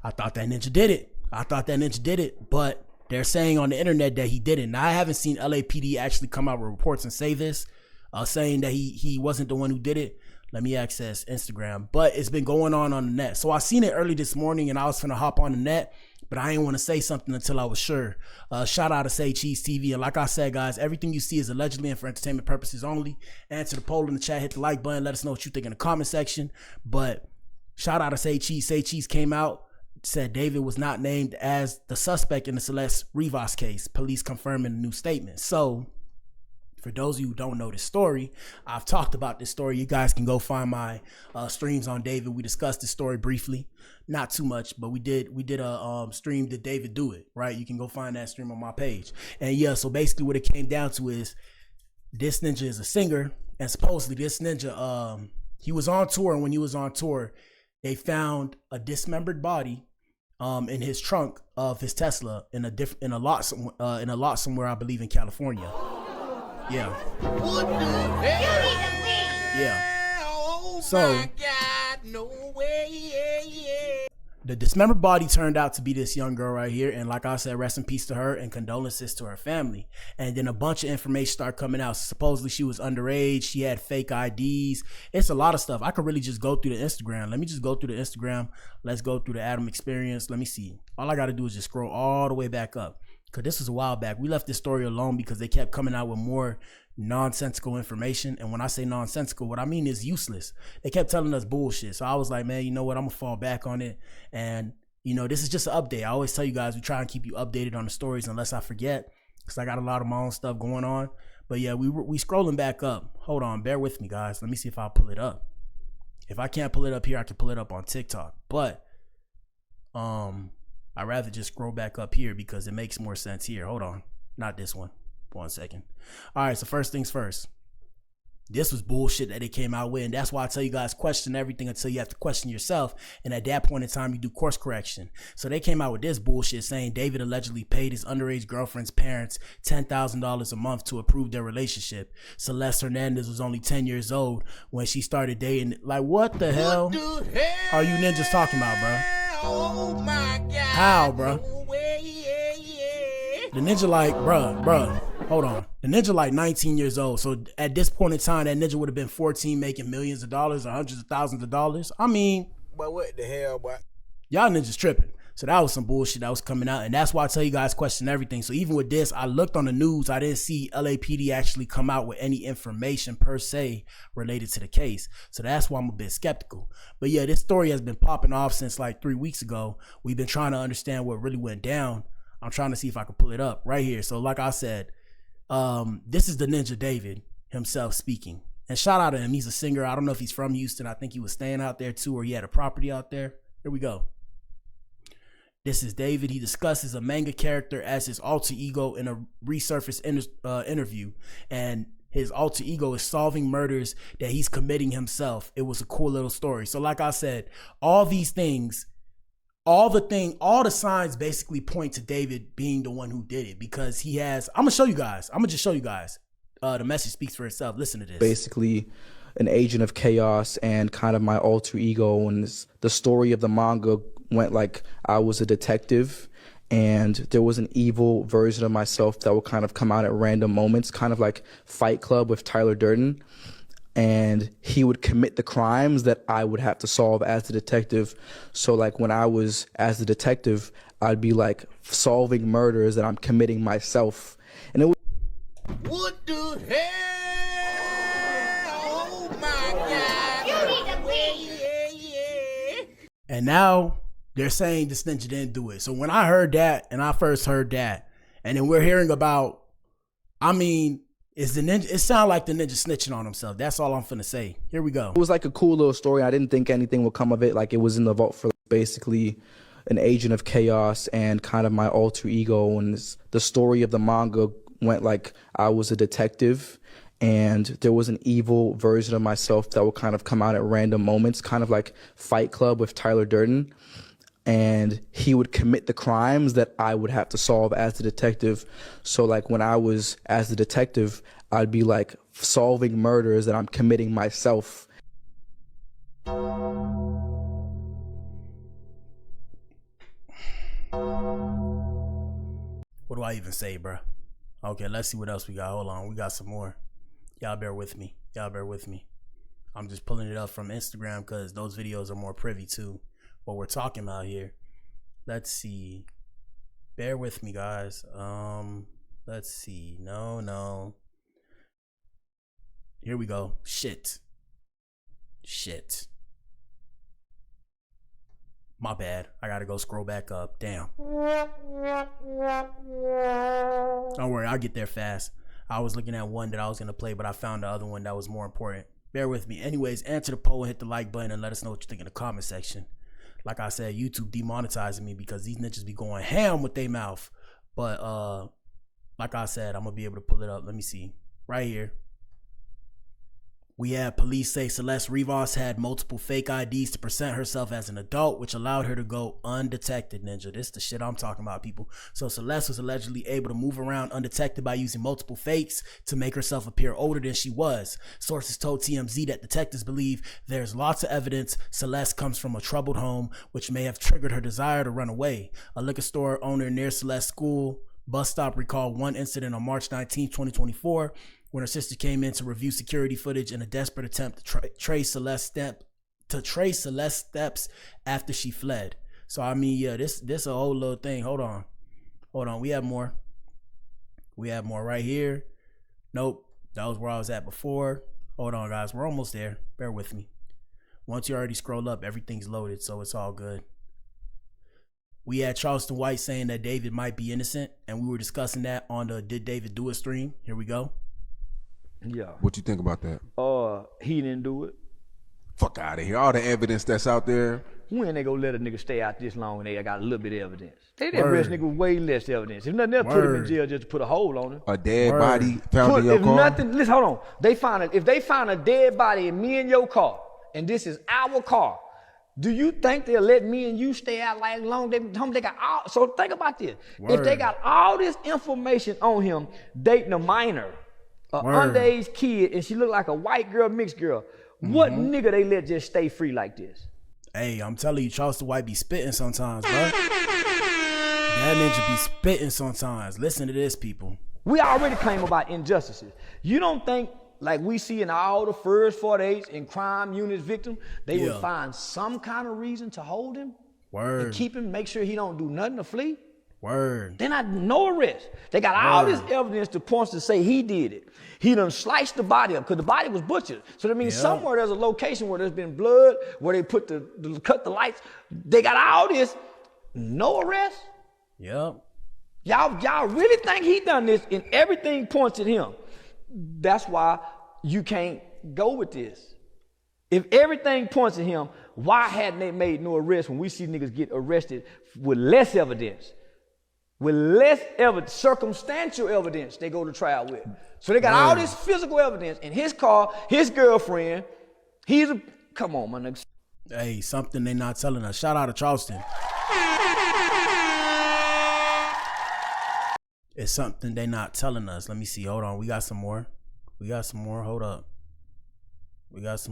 I thought that ninja did it. But they're saying on the internet that he didn't. Now, I haven't seen LAPD actually come out with reports and say this, saying that he wasn't the one who did it. Let me access Instagram. But it's been going on the net. So I seen it early this morning and I was finna hop on the net, but I didn't want to say something until I was sure. Shout out to Say Cheese TV. And like I said, guys, everything you see is allegedly and for entertainment purposes only. Answer the poll in the chat, hit the like button, let us know what you think in the comment section. But shout out to Say Cheese. Say Cheese came out, said David was not named as the suspect in the Celeste Rivas case. Police confirming a new statement. So for those of you who don't know this story, I've talked about this story. You guys can go find my streams on David. We discussed this story briefly, not too much, but we did a stream. Did David do it? Right? You can go find that stream on my page. And yeah, so basically what it came down to is this ninja is a singer, and supposedly this ninja, he was on tour, and when he was on tour, they found a dismembered body in his trunk of his Tesla in a lot somewhere, I believe in California. Yeah. What the hell? Yeah. Oh so my God, no way. The dismembered body turned out to be this young girl right here, and like I said, rest in peace to her and condolences to her family. And then a bunch of information started coming out. Supposedly she was underage, she had fake IDs. It's a lot of stuff. I could really just go through the Instagram. Let me just go through the Instagram. Let's go through the Adam experience. Let me see. All I got to do is just scroll all the way back up, because this was a while back. We left this story alone because they kept coming out with more nonsensical information. And when I say nonsensical, what I mean is useless. They kept telling us bullshit. So I was like, man, you know what? I'm gonna fall back on it. And you know, this is just an update. I always tell you guys, we try and keep you updated on the stories unless I forget, because I got a lot of my own stuff going on. But yeah, we scrolling back up. Hold on, bear with me, guys. Let me see if I'll pull it up. If I can't pull it up here, I can pull it up on TikTok. But I'd rather just scroll back up here because it makes more sense here. Hold on. Not this one. 1 second. All right, so first things first. This was bullshit that they came out with, and that's why I tell you guys, question everything until you have to question yourself, and at that point in time, you do course correction. So they came out with this bullshit saying David allegedly paid his underage girlfriend's parents $10,000 a month to approve their relationship. Celeste Hernandez was only 10 years old when she started dating. Like, what the hell are you ninjas talking about, bro? Oh my God. How, bro? The ninja like, bruh, hold on. The ninja like 19 years old. So at this point in time, that ninja would have been 14, making millions of dollars or hundreds of thousands of dollars. I mean, but what the hell, boy? Y'all ninjas tripping. So that was some bullshit that was coming out. And that's why I tell you guys, question everything. So even with this, I looked on the news. I didn't see LAPD actually come out with any information per se related to the case. So that's why I'm a bit skeptical. But yeah, this story has been popping off since like 3 weeks ago. We've been trying to understand what really went down. I'm trying to see if I can pull it up right here. So like I said, this is the ninja David himself speaking. And shout out to him. He's a singer. I don't know if he's from Houston. I think he was staying out there too, or he had a property out there. Here we go. This is David. He discusses a manga character as his alter ego in a resurfaced interview. And his alter ego is solving murders that he's committing himself. It was a cool little story. So like I said, all these things, all the signs basically point to David being the one who did it, because he has, I'm gonna show you guys. I'm gonna just show you guys. The message speaks for itself. Listen to this. Basically an agent of chaos and kind of my alter ego. And the story of the manga went like I was a detective and there was an evil version of myself that would kind of come out at random moments, kind of like Fight Club with Tyler Durden. And he would commit the crimes that I would have to solve as the detective. So like when I was as the detective, I'd be like solving murders that I'm committing myself. And it was, what the hell? Oh my God. You need to wait. And now they're saying this ninja didn't do it. So when I heard that, and I first heard that, and then we're hearing about, I mean, is the ninja, it sounded like the ninja snitching on himself. That's all I'm finna say. Here we go. It was like a cool little story. I didn't think anything would come of it. Like it was in the vault for basically an agent of chaos and kind of my alter ego. And the story of the manga went like I was a detective and there was an evil version of myself that would kind of come out at random moments, kind of like Fight Club with Tyler Durden. And he would commit the crimes that I would have to solve as the detective. So like when I was as the detective, I'd be like solving murders that I'm committing myself. What do I even say, bro? Okay, let's see what else we got. Hold on, we got some more. Y'all bear with me. Y'all bear with me. I'm just pulling it up from Instagram because those videos are more privy to what we're talking about here. Let's see. Bear with me, guys. Let's see. No. Here we go. Shit. My bad. I gotta go scroll back up. Damn. Don't worry, I'll get there fast. I was looking at one that I was gonna play, but I found the other one that was more important. Bear with me. Anyways, answer the poll and hit the like button and let us know what you think in the comment section. Like I said, YouTube demonetizing me because these bitches be going ham with their mouth. But like I said, I'm gonna be able to pull it up. Let me see. Right here. We had police say Celeste Rivas had multiple fake IDs to present herself as an adult, which allowed her to go undetected, Ninja. This is the shit I'm talking about, people. So Celeste was allegedly able to move around undetected by using multiple fakes to make herself appear older than she was. Sources told TMZ that detectives believe there's lots of evidence Celeste comes from a troubled home, which may have triggered her desire to run away. A liquor store owner near Celeste's school bus stop recalled one incident on March 19, 2024, when her sister came in to review security footage in a desperate attempt to trace Celeste's steps after she fled. So I mean, yeah, this a whole little thing. Hold on, we have more right here. Nope, that was where I was at before. Hold on, guys, we're almost there. Bear with me. Once you already scroll up, everything's loaded, so it's all good. We had Charleston White saying that David might be innocent, and we were discussing that on the Did David Do It stream. Here we go. Yeah. What you think about that? He didn't do it. Fuck out of here. All the evidence that's out there. When they gonna let a nigga stay out this long and they got a little bit of evidence? They didn't arrest nigga with way less evidence. If nothing, they'll put him in jail just to put a hole on him. A dead body found in your car? Nothing, listen, hold on. If they find a dead body in me and your car, and this is our car, do you think they'll let me and you stay out like long? They got all, so think about this. If they got all this information on him dating a minor, underage kid, and she look like a white girl, mixed girl. What nigga they let just stay free like this? Hey, I'm telling you, Charleston White be spitting sometimes, bro. That ninja be spitting sometimes. Listen to this, people. We already claim about injustices. You don't think, like we see in all the first 48s in crime units victims, they would find some kind of reason to hold him? And keep him, make sure he don't do nothing to flee? They're not no arrest. They got all this evidence to point to say he did it. He done sliced the body up because the body was butchered. So that means somewhere there's a location where there's been blood, where they put cut the lights. They got all this, no arrest. Y'all really think he done this, and everything points at him. That's why you can't go with this. If everything points at him, why hadn't they made no arrest when we see niggas get arrested with less evidence? With less evidence, circumstantial evidence, they go to trial with. So they got all this physical evidence in his car, his girlfriend. Come on, my nigga. Hey, something they not telling us. Shout out to Charleston. It's something they not telling us. Let me see. Hold on. We got some more. Hold up. We got some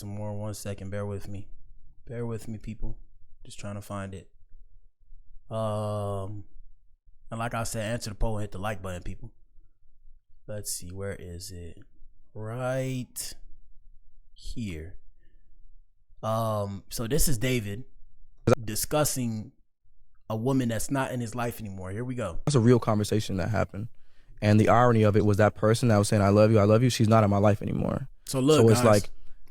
more. One second. Bear with me, people. Just trying to find it. And like I said, answer the poll and hit the like button, people. Let's see, where is it? Right here. So this is David discussing a woman that's not in his life anymore. Here we go. That's a real conversation that happened. And the irony of it was that person that was saying, I love you, she's not in my life anymore. So look, so it's guys,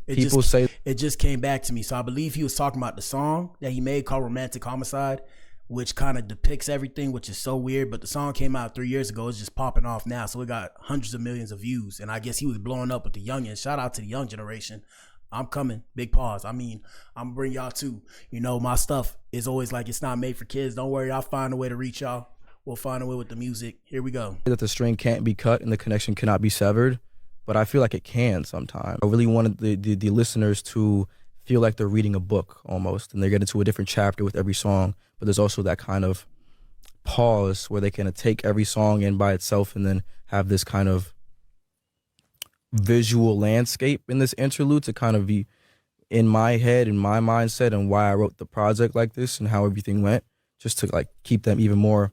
like, people say it just came back to me. So I believe he was talking about the song that he made called Romantic Homicide, which kind of depicts everything, which is so weird. But the song came out 3 years ago. It's just popping off now. So it got hundreds of millions of views. And I guess he was blowing up with the youngins. Shout out to the young generation. I'm coming. Big pause. I mean, I'm gonna bring y'all too. You know, my stuff is always like, it's not made for kids. Don't worry, I'll find a way to reach y'all. We'll find a way with the music. Here we go. That the string can't be cut and the connection cannot be severed. But I feel like it can sometimes. I really wanted the listeners to feel like they're reading a book almost, and they get into a different chapter with every song, but there's also that kind of pause where they can take every song in by itself and then have this kind of visual landscape in this interlude to kind of be in my head, in my mindset, and why I wrote the project like this and how everything went, just to like keep them even more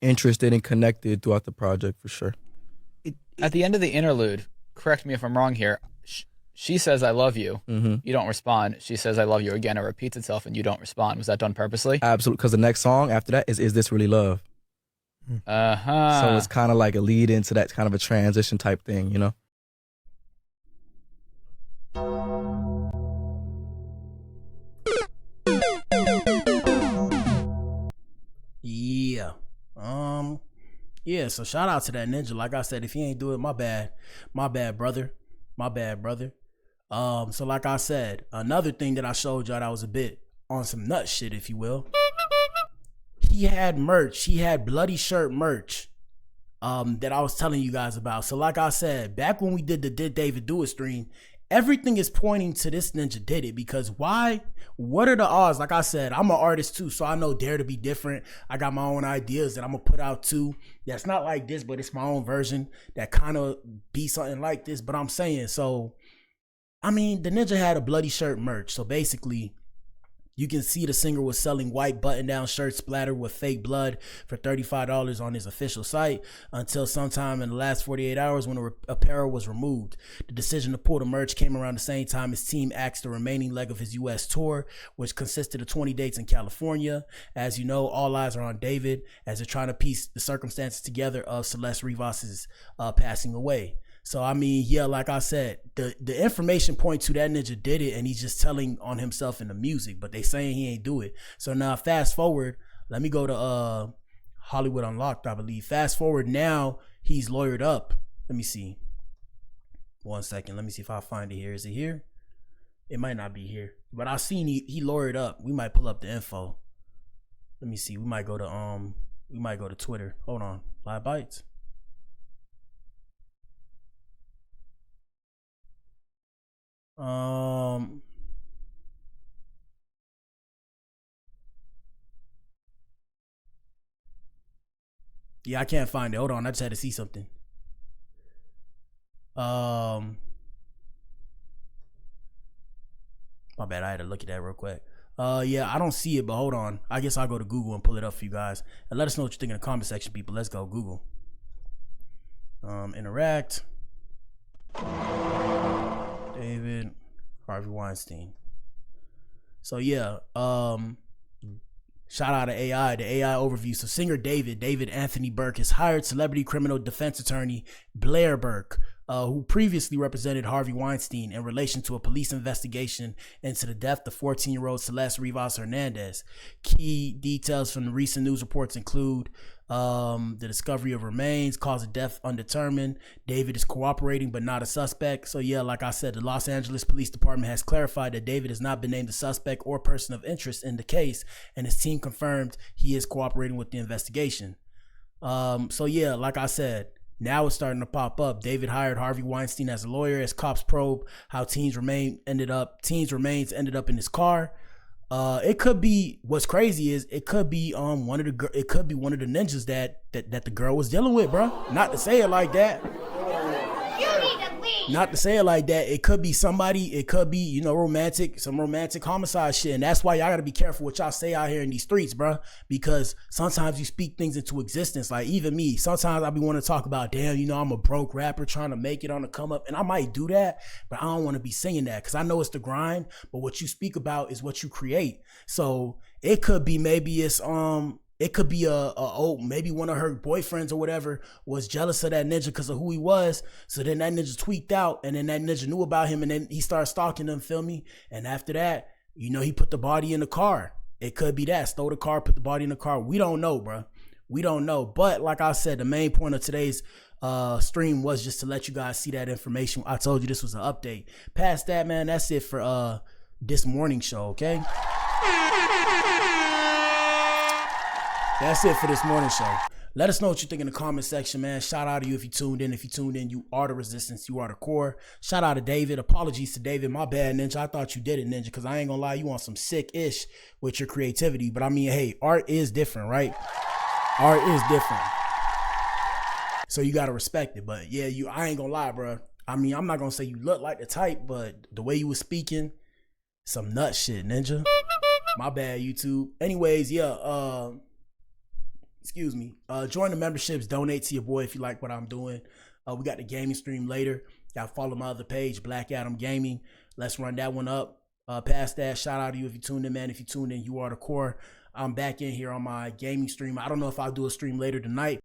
interested and connected throughout the project for sure. At the end of the interlude, correct me if I'm wrong here, she says, I love you. Mm-hmm. You don't respond. She says, I love you again. It repeats itself and you don't respond. Was that done purposely? Absolutely, because the next song after that is This Really Love? Uh-huh. So it's kind of like a lead into that kind of a transition type thing, you know? Yeah. Yeah, so shout out to that ninja. Like I said, if he ain't do it, my bad. My bad, brother. My bad, brother. So like I said, another thing that I showed y'all that was a bit on some nut shit, if you will. He had merch. He had bloody shirt merch that I was telling you guys about. So like I said, back when we did the Did David Do It stream, everything is pointing to this ninja did it, because why? What are the odds? Like I said, I'm an artist too, so I know Dare to Be Different. I got my own ideas that I'm gonna put out too. That's not like this, but it's my own version that kind of be something like this. But I'm saying, so I mean, the ninja had a bloody shirt merch. So basically, you can see the singer was selling white button-down shirts splattered with fake blood for $35 on his official site until sometime in the last 48 hours when the apparel was removed. The decision to pull the merch came around the same time his team axed the remaining leg of his U.S. tour, which consisted of 20 dates in California. As you know, all eyes are on David as they're trying to piece the circumstances together of Celeste Rivas' passing away. So, I mean, yeah, like I said, the information point to that ninja did it, and he's just telling on himself in the music, but they saying he ain't do it. So now fast forward, let me go to Hollywood Unlocked, I believe. Fast forward, now he's lawyered up. Let me see. 1 second. Let me see if I find it here. Is it here? It might not be here, but I seen he lawyered up. We might pull up the info. Let me see. We might go to Twitter. Hold on. Live Bites. Yeah, I can't find it. Hold on, I just had to see something. My bad, I had to look at that real quick. Yeah, I don't see it, but hold on. I guess I'll go to Google and pull it up for you guys. And let us know what you think in the comment section, people. Let's go, Google. Interact. David Harvey Weinstein. So yeah, shout out to AI, the AI overview. So singer David Anthony Burke has hired celebrity criminal defense attorney Blac Burke, who previously represented Harvey Weinstein in relation to a police investigation into the death of 14-year-old Celeste Rivas Hernandez. Key details from the recent news reports include the discovery of remains, cause of death undetermined. David is cooperating but not a suspect. So yeah, like I said, the Los Angeles Police Department has clarified that David has not been named a suspect or person of interest in the case, and his team confirmed he is cooperating with the investigation. So yeah, like I said, now it's starting to pop up. David hired Harvey Weinstein as a lawyer as cops probe how teens' remains ended up in his car. It could be, what's crazy is it could be one of the ninjas that the girl was dealing with, bro. Not to say it like that. Not to say it like that. It could be somebody. It could be, some romantic homicide shit. And that's why y'all gotta be careful what y'all say out here in these streets, bro. Because sometimes you speak things into existence. Like even me, sometimes I be want to talk about, damn, I'm a broke rapper trying to make it on the come up, and I might do that, but I don't want to be saying that because I know it's the grind. But what you speak about is what you create. So it could be maybe it's it could be maybe one of her boyfriends or whatever was jealous of that ninja because of who he was. So then that ninja tweaked out, and then that ninja knew about him, and then he started stalking them, feel me? And after that, he put the body in the car. It could be that. Stole the car, put the body in the car. We don't know, bro. We don't know. But like I said, the main point of today's stream was just to let you guys see that information. I told you this was an update. Past that, man, that's it for this morning show, okay? That's it for this morning show. Let us know what you think in the comment section, man. Shout out to you if you tuned in. If you tuned in, you are the resistance. You are the core. Shout out to David. Apologies to David. My bad, Ninja. I thought you did it, Ninja, because I ain't gonna lie, you on some sick-ish with your creativity. But I mean, hey, art is different, right? Art is different. So you gotta respect it. But yeah, I ain't gonna lie, bro. I mean, I'm not gonna say you look like the type, but the way you was speaking, Some nut shit, ninja. My bad, YouTube. Anyways, yeah, excuse me. Join the memberships, donate to your boy if you like what I'm doing. We got the gaming stream later. Y'all follow my other page, Black Adam Gaming. Let's run that one up. Past that, shout out to you if you tuned in, man. If you tuned in, you are the core. I'm back in here on my gaming stream. I don't know if I'll do a stream later tonight.